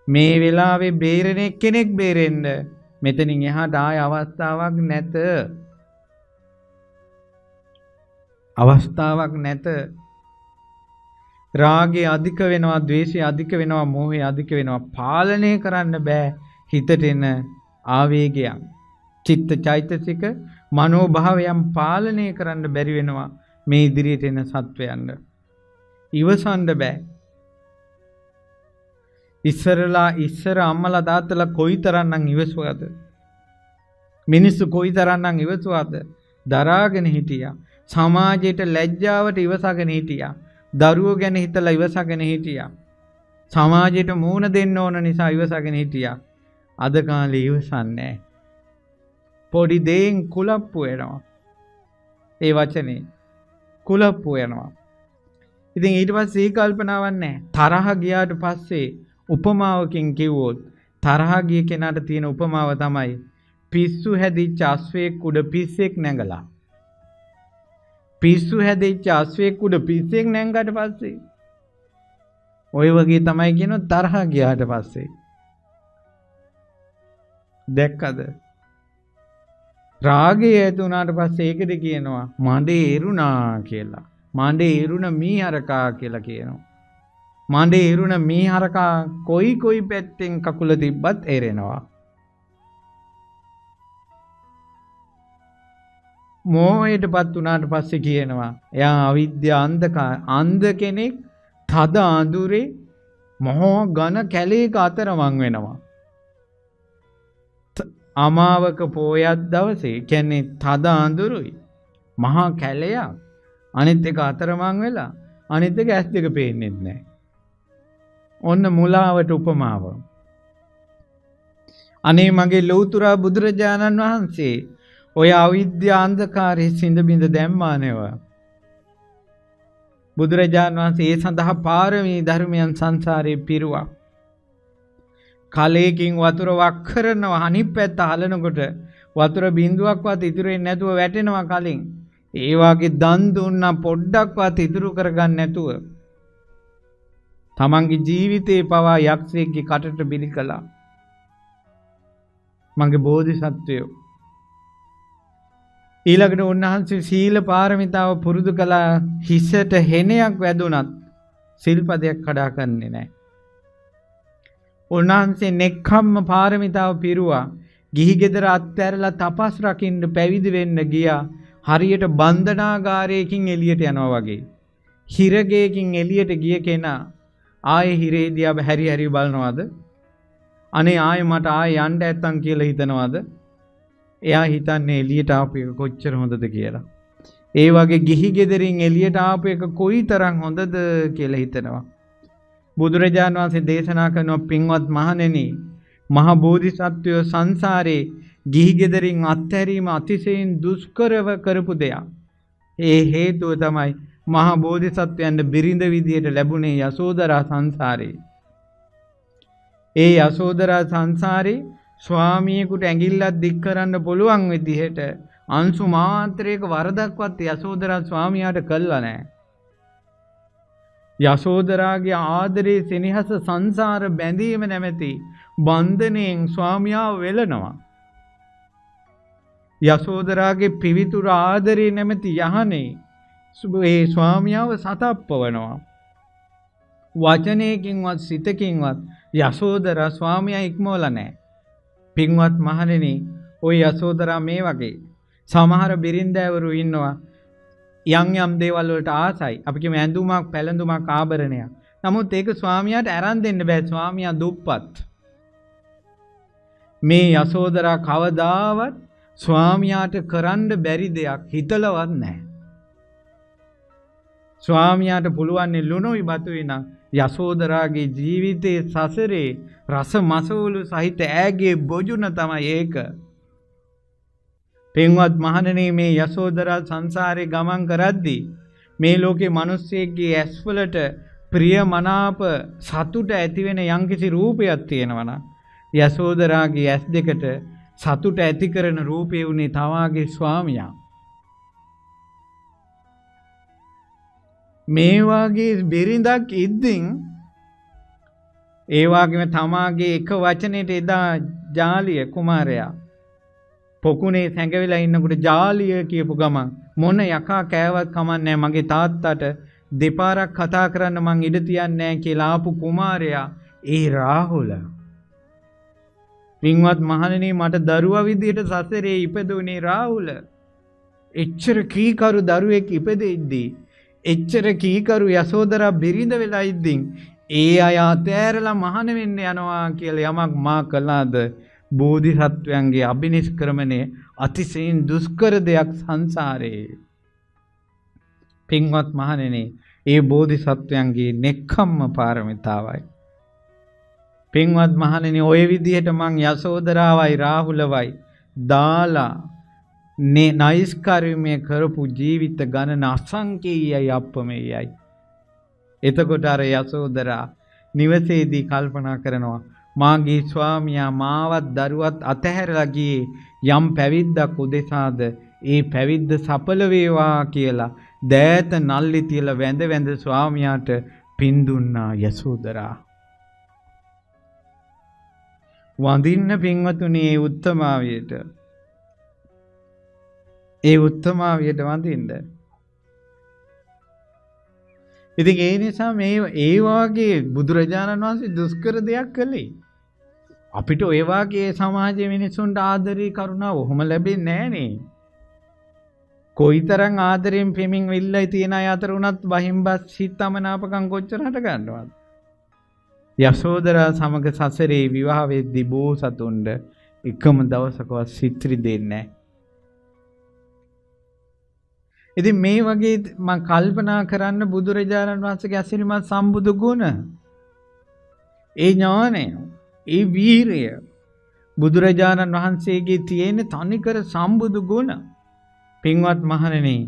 මේ වෙලාවේ බේරෙන කෙනෙක් බේරෙන්න මෙතනින් එහාට ආය අවස්ථාවක් නැත. අවස්ථාවක් නැත. රාගය අධික වෙනවා, ද්වේෂය අධික වෙනවා, මෝහය අධික වෙනවා. පාලනය කරන්න බෑ හිතට එන ආවේගයන්. චිත්ත චෛතසික මනෝභාවයන් පාලනය කරන්න බැරි වෙනවා මේ ඉදිරියට එන සත්වයන්ට. ඉවසන්න බෑ. ඉස්සර අම්මලා තාත්තලා කොයිතරම්නම් ඉවසුවද? මිනිස්සු කොයිතරම්නම් ඉවසුවද? දරාගෙන හිටියා. සමාජයට ලැජ්ජාවට ඉවසගෙන හිටියා. දරුවෝ ගැන හිතලා ඉවසගෙන හිටියා. සමාජයට මූණ දෙන්න ඕන නිසා ඉවසගෙන හිටියා. අද කාලේ ඉවසන්නේ පොඩි දෙයින් කුලප්පු වෙනවා. ඒ වචනේ කුලප්පු වෙනවා. ඉතින් ඊට පස්සේ ඒ කල්පනාවක් නැහැ. තරහ ගියාට පස්සේ උපමාවකින් කිව්වොත් තරහ ගිය කෙනාට තියෙන උපමාව තමයි පිස්සු හැදිච්ච අස්වැයෙක් උඩ පිස්සෙක් නැගලා. පිස්සු හැදිච්ච අස්වැයෙක් උඩ පිස්සෙක් නැංගාට පස්සේ ඔය වගේ තමයි කියනවා තරහ ගියාට පස්සේ. දැක්කද? රාගය ඇති වුණාට පස්සේ ඒකද කියනවා මඩේ එරුණා කියලා. මඩේ එරුණ මීහරකා කියලා කියනවා. මඩේ එරුණ මීහරකා කොයි පැත්තෙන් කකුල තිබ්බත් එරෙනවා. මෝහයටපත් වුණාට පස්සේ කියනවා එයා අවිද්‍යා අන්ධ කෙනෙක් තද අඳුරේ මහා ඝන කැලේක අතරමං වෙනවා. අමාවක පෝයක් දවසේ කියන්නේ තද අඳුරුයි මහා කැලයක් අනිත් එක අතරමං වෙලා අනිත් එක ඇස් දෙක පේන්නේ නැහැ. ඔන්න මුලාවට උපමාව. අනේ මගේ ලෞතුරා බුදුරජාණන් වහන්සේ ඔය අවිද්‍යා අන්ධකාරයේ සිඳ බිඳ දැම්මානේව. බුදුරජාණන් වහන්සේ ඒ සඳහා පාරමී ධර්මයන් සංසාරේ පිරුවා. කලයකින් වතුර වක් කරනවා අනිත් පැත්ත හලනකොට වතුර බිඳුවක්වත් ඉතුරු වෙන්නේ නැතුව වැටෙනවා කලින්. ඒ වාගේ දන් දුන්නා පොඩ්ඩක්වත් ඉතුරු කරගන්න නැතුව තමන්ගේ ජීවිතේ පවා යක්ෂයෙක්ගේ කටට බිලි කළා. මගේ බෝධිසත්වයෝ ඊළඟට උන්වහන්සේ සීල පාරමිතාව පුරුදු කළා. හිසට හෙනයක් වැදුනත් සිල්පදයක් කඩා ගන්නේ නැහැ. උන්වහන්සේ නෙක්ඛම්ම පාරමිතාව පිරුවා. ගිහි ගෙදර අත්හැරලා තපස් රකින්න පැවිදි වෙන්න ගියා. හරියට බන්ධනාගාරයකින් එළියට යනවා වගේ. හිරගයකින් එළියට ගිය කෙනා ආයේ හිරේ දිහා හැරි හැරි බලනවාද? අනේ ආයේ මට ආයේ යන්න නැත්තම් කියලා හිතනවාද? එයා හිතන්නේ එළියට ආපු එක කොච්චර හොඳද කියලා. ඒ වගේ ගිහි ගෙදරින් එළියට ආපු එක කොයිතරම් හොඳද කියලා හිතනවා. බුදුරජාණන් වහන්සේ දේශනා කරන පින්වත් මහණෙනි, මහ බෝධිසත්වයෝ සංසාරේ ගිහි ගෙදරින් අත්හැරීම අතිශයින් දුෂ්කරව කරපු දෙයක්. ඒ හේතුව තමයි මහ බෝධිසත්වයන්ට බිරිඳ විදියට ලැබුණේ යසෝදරා සංසාරේ. ඒ යසෝදරා සංසාරේ ස්වාමියෙකුට ඇඟිල්ලක් දික් කරන්න පුළුවන් විදිහට අංශු මාත්‍රයක වරදක්වත් යසෝදරා ස්වාමියාට කළා නැහැ. යසෝදරාගේ ආදරේ සෙනෙහස සංසාර බැඳීම නැමැති බන්ධනයෙන් ස්වාමියාව වෙලනවා. යසෝදරාගේ පිවිතුරු ආදරේ නැමැති යහනේ ඒ ස්වාමියාව සතප්පවනවා. වචනයකින්වත් සිතකින්වත් යසෝදරා ස්වාමියා ඉක්මවලා නැහැ. පින්වත් මහණෙනි, ওই යසෝදරා මේ වගේ සමහර බිරින්දෑවරු ඉන්නවා යම් දේවල් වලට ආසයි. අපි කියමු ඇඳුමක්, පැළඳුමක්, ආභරණයක්. නමුත් ඒක ස්වාමියාට අරන් දෙන්න බෑ. ස්වාමියා දුප්පත්. මේ යසෝදරා කවදාවත් ස්වාමියාට කරන්න බැරි දෙයක් හිතලවත් නැහැ. ස්වාමියාට පුළුවන් ලුණුයි බතුයි නම් යසෝදරාගේ ජීවිතයේ සසරේ රස මසවලු සහිත ඈගේ බොජුන තමයි ඒක. පින්වත් මහණෙනි, මේ යසෝදරා සංසාරේ ගමන් කරද්දී මේ ලෝකේ මිනිස්සෙක්ගේ ඇස්වලට ප්‍රිය මනාප සතුට ඇති වෙන යම්කිසි රූපයක් තියෙනවා නම් යසෝදරාගේ ඇස් දෙකට සතුට ඇති කරන රූපේ උනේ තවාගේ ස්වාමියා. මේ වාගේ බිරිඳක් ඉද්දින් ඒ වගේම තමාගේ එක වචනෙට එදා ජාලිය කුමාරයා පොකුණේ සැඟවිලා ඉන්නකොට ජාලිය කියපු ගමන් මොන යකා කෑවත් කමන්නේ මගේ තාත්තට දෙපාරක් කතා කරන්න මං ඉඩ තියන්නේ නැහැ කියලා ආපු කුමාරයා ඒ රාහුල. පින්වත් මහණෙනි මට දරුවා විදියට සසරේ ඉපදුනේ රාහුල. එච්චර කීකරු දරුවෙක් ඉපදෙද්දී එච්චර කීකරු යසෝදරා බිරිඳ වෙලා ඉද්දින් ඒ අය අතෑරලා මහාන වෙන්න යනවා කියලා යමක් මා කළාද? බෝධිසත්වයන්ගේ අභිනිෂ්ක්‍රමණය අතිශයින් දුෂ්කර දෙයක් සංසාරේ. පින්වත් මහණෙනි, ඒ බෝධිසත්වයන්ගේ නෙක්ඛම්ම පාරමිතාවයි. පින්වත් මහණෙනි, ඔය විදිහට මං යසෝදරාවයි රාහුලවයි දාලා නයිස්කර්මය කරපු ජීවිත ගණන අසංකේයයි අප්‍රමේයයි. එතකොට අර යසෝදරා නිවසේදී කල්පනා කරනවා මාගේ ස්වාමියා මාවත් දරුවත් අතහැරලා ගියේ යම් පැවිද්දක් උදෙසාද ඒ පැවිද්ද සඵල වේවා කියලා දෑත නල්ලි තියලා වැඳ වැඳ ස්වාමියාට පින් දුන්නා යසෝදරා. වඳින්න පින්වතුනි ඒ උත්තමාවියට. ඒ උත්තමාවියට වඳින්න. ඉතින් ඒ නිසා ඒ වාගේ බුදුරජාණන් වහන්සේ දුෂ්කර දෙයක් කළේ. අපිට ඔය වාගේ සමාජයේ මිනිසුන්ට ආදරේ කරුණාව ඔහොම ලැබෙන්නේ නැහනේ. කොයිතරම් ආදරෙන් පෙමින් විල්ලයි තියෙන අය අතර උනත් බහිම්බස් හිතමනාපකම් කොච්චර හට ගන්නවද? යසෝදරා සමග සසරේ විවාහ වෙද්දී බෝසතුන්ට එකම දවසකවත් සිත්‍රි දෙන්නේ නැහැ. ඉතින් මේ වගේ මම කල්පනා කරන්න බුදුරජාණන් වහන්සේගේ අසිරිමත් සම්බුදු ගුණ, ඒ ඥානය, ඒ වීරය බුදුරජාණන් වහන්සේගේ තියෙන තනිකර සම්බුදු ගුණ. පින්වත් මහණෙනි,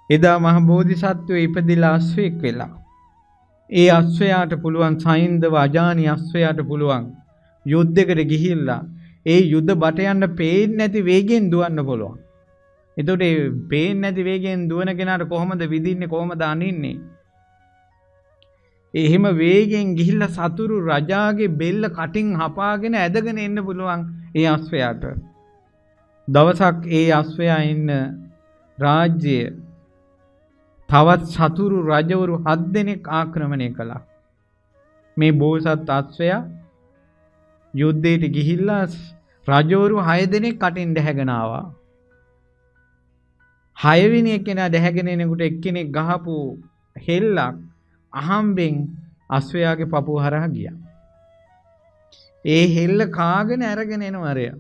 එදා මහ බෝධිසත්වයේ ඉපදිලා අශ්වයෙක් වෙලා ඒ අශ්වයාට පුළුවන් සයින්දව අජානි අශ්වයාට පුළුවන් යුද්ධයකට ගිහිල්ලා ඒ යුද්ධ බට යන්න පේන්නේ නැති වේගෙන් දුවන්න පුළුවන්. එතකොට ඒ පේන්නේ නැති වේගෙන් දුවන කෙනාට කොහොමද විදින්නේ, කොහොමද අනින්නේ? එහෙම වේගෙන් ගිහිල්ලා සතුරු රජාගේ බෙල්ල කටින් හපාගෙන ඇදගෙන එන්න පුළුවන් ඒ අශ්වයාට. දවසක් ඒ අශ්වයා ඉන්න රාජ්‍යය තවත් සතුරු රජවරු 7 දෙනෙක් ආක්‍රමණය කළා. මේ බෝසත් අශ්වයා යුද්ධයට ගිහිල්ලා රජවරු 6 දෙනෙක් කටින් දැහැගෙන ආවා. 6 වෙනි එක්කෙනා දැහැගෙන එනකොට එක්කෙනෙක් ගහපු හෙල්ලක් අහම්බෙන් අශ්වයාගේ පපුව හරහා ගියා. ඒ හෙල්ල කාගෙන අරගෙන එනවා අරයා.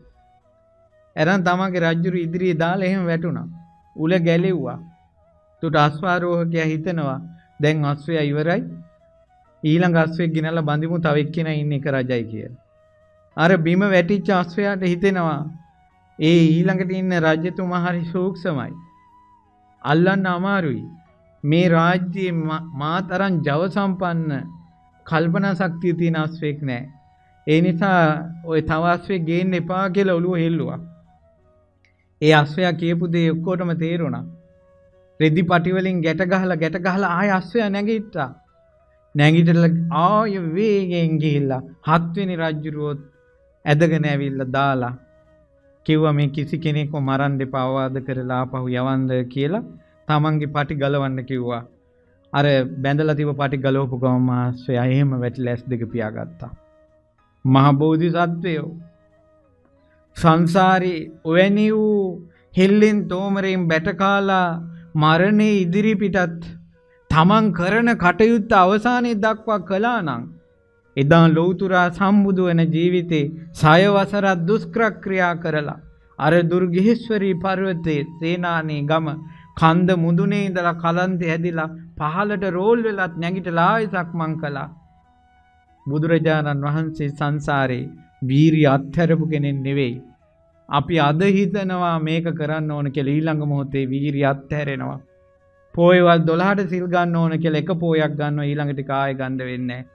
එරන් තමන්ගේ රජුරු ඉදිරියේ දාලා එහෙම වැටුණා. උල ගැලෙව්වා. තුට අශ්වාරෝහකයා හිතනවා දැන් අශ්වයා ඉවරයි. ඊළඟ අශ්වයෙක් ගෙනල්ලා බඳිමු, තව එක්කෙනා ඉන්න එක රජයි කියලා. අර බිම වැටිච්ච අශ්වයාට හිතෙනවා ඒ ඊළඟට ඉන්න රජතුමා හරි සූක්ෂමයි. අල්ලන්න අමාරුයි. මේ රාජ්‍යයේ මා තරම් ජව සම්පන්න කල්පනා ශක්තිය තියෙන අශ්වයෙක් නැහැ. ඒ නිසා ওই තව අශ්වයෙක් ගේන්න එපා කියලා ඔළුව හෙල්ලුවා. ඒ අශ්වයා කියපු දේ ඔක්කොටම තේරුණා. රෙදි පටි වලින් ගැට ගහලා ආය අශ්වයා නැගිට්ටා. නැගිටලා ආය වේගෙන් ගිහිල්ලා 7 වෙනි රජුරුවොත් ඇදගෙන ඇවිල්ලා දාලා කිව්වා මේ කිසි කෙනෙක්ව මරන්න එපා, අවවාද කරලා ආපහු යවන්න කියලා තමන්ගේ පටි ගලවන්න කිව්වා. අර බැඳලා තිබ්බ පටි ගලවපු ගමන් අශ්වයා එහෙම වැටිලා ඇස් දෙක පියාගත්තා. මහ බෝධිසත්වයෝ සංසාරේ ඔවැනි වූ හෙල්ලෙන් තෝමරෙන් බැට කාලා මරණේ ඉදිරි පිටත් තමන් කරන කටයුත්ත අවසානයේ දක්වා කළා නම් එදා ලෞතුරා සම්බුදු වෙන ජීවිතේ 6 වසරක් දුෂ්කර ක්‍රියා කරලා අර දුර්ගේශ්වරී පර්වතයේ සේනානී ගම කන්ද මුදුනේ ඉඳලා කලන්තේ ඇදිලා පහළට රෝල් වෙලත් නැගිටලා ආයසක් මං කළා. බුදුරජාණන් වහන්සේ සංසාරේ වීරිය අත්හැරපු කෙනෙක් නෙවෙයි. අපි අද හිතනවා මේක කරන්න ඕන කියලා, ඊළඟ මොහොතේ වීරිය අත්හැරෙනවා. පොයවල් 12ට සිල් ගන්න ඕන කියලා එක පොයක් ගන්නවා, ඊළඟට කාය ගන්න වෙන්නේ නැහැ.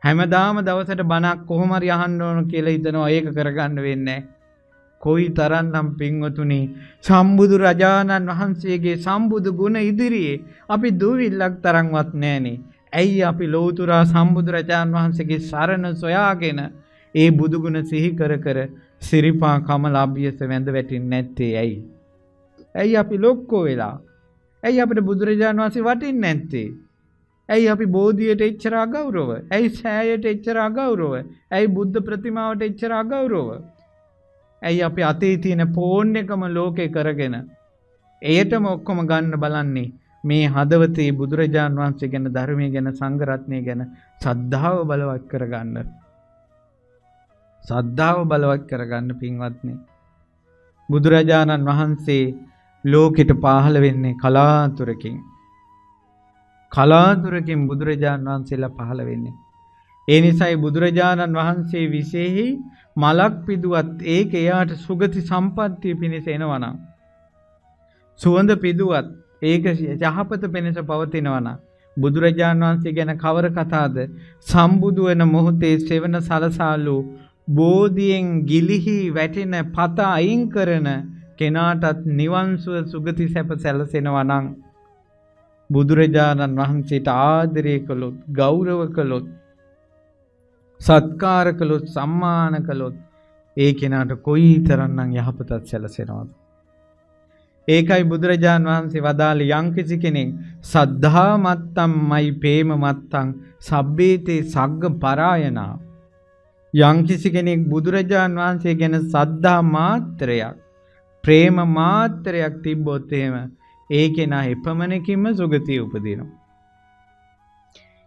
හැමදාම දවසට බණක් කොහොම හරි අහන්න ඕන කියලා හිතනවා, ඒක කරගන්න වෙන්නේ නැහැ. කොයි තරම්නම් පින්වතුනි සම්බුදු රජාණන් වහන්සේගේ සම්බුදු ගුණ ඉදිරියේ අපි දුවිල්ලක් තරම්වත් නැහනේ. ඇයි අපි ලෞතුරා සම්බුදුරජාණන් වහන්සේගේ සරණ සොයාගෙන ඒ බුදුගුණ සිහි කර කර සිරිපා කමල අභියස වැඳ වැටින්නේ නැත්තේ ඇයි? ඇයි අපි ලොක්කෝ වෙලා? ඇයි අපිට බුදුරජාණන් වහන්සේ වටින්නේ නැත්තේ? ඇයි අපි බෝධියට එච්චර අගෞරව? ඇයි සෑයට එච්චර අගෞරව? ඇයි බුද්ධ ප්‍රතිමාවට එච්චර අගෞරව? ඇයි අපි අතේ තියෙන ෆෝන් එකම ලෝකේ කරගෙන එයටම ඔක්කොම ගන්න බලන්නේ? මේ හදවතේ බුදුරජාණන් වහන්සේ ගැන, ධර්මයේ ගැන, සංඝ රත්නය ගැන ශ්‍රද්ධාව බලවත් කරගන්න. ශ්‍රද්ධාව බලවත් කරගන්න පින්වත්නි. බුදුරජාණන් වහන්සේ ලෝකෙට පහළ වෙන්නේ කලාතුරකින්. කලාතුරකින් බුදුරජාණන් වහන්සේලා පහළ වෙන්නේ. ඒ නිසායි බුදුරජාණන් වහන්සේ විශේෂයි මලක් පිදුවත් ඒක එයාට සුගති සම්පත්තිය පිණිස එනවනම්, සුවඳ පිදුවත් ඒක යහපත පිණිස පවතිනවනම්, බුදුරජාණන් වහන්සේ ගැන කවර කතාද? සම්බුදු වෙන මොහොතේ සෙවන සලසාලු බෝධියෙන් ගිලිහි වැටෙන පත අයින් කරන කෙනාටත් නිවන් සුව සුගති සැප සැලසෙනවා නම්, බුදුරජාණන් වහන්සේට ආදරය කළොත්, ගෞරව කළොත්, සත්කාර කළොත්, සම්මාන කළොත් ඒ කෙනාට කොයිතරම්නම් යහපතක් සැලසෙනවද? ඒකයි බුදුරජාණන් වහන්සේ වදාළේ යම්කිසි කෙනෙක් සද්ධා මත්තම්මයි ප්‍රේම මත්තං සබ්බේතේ සග්ග පරායනා. යම්කිසි කෙනෙක් බුදුරජාණන් වහන්සේ ගැන සද්ධා මාත්‍රයක්, ප්‍රේම මාත්‍රයක් තිබ්බොත් එහෙම ඒ කෙනා එපමණකින්ම සුගතිය උපදිනවා.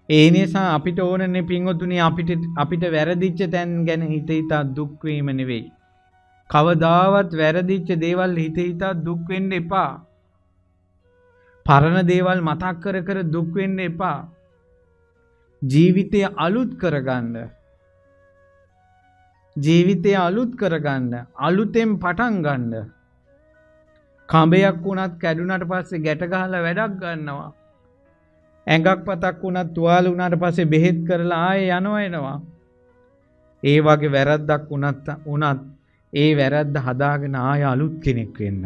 ඒ නිසා අපිට ඕනනේ පින්වතුනි අපිට වැරදිච්ච තැන් ගැන හිත හිතා දුක් වීම නෙවෙයි. කවදාවත් වැරදිච්ච දේවල් හිත හිතා දුක් වෙන්න එපා. පරණ දේවල් මතක් කර කර දුක් වෙන්න එපා. ජීවිතය අලුත් කරගන්න. ජීවිතය අලුත් කරගන්න. අලුතෙන් පටන් ගන්න. කඹයක් වුණත් කැඩුනට පස්සේ ගැට ගහලා වැඩක් ගන්නවා. ඇඟක් පතක් වුණත් තුවාල වුණාට පස්සේ බෙහෙත් කරලා ආයේ එනවා. ඒ වගේ වැරද්දක් වුණත් ඒ වැරද්ද හදාගෙන ආය අලුත් කෙනෙක් වෙන්න.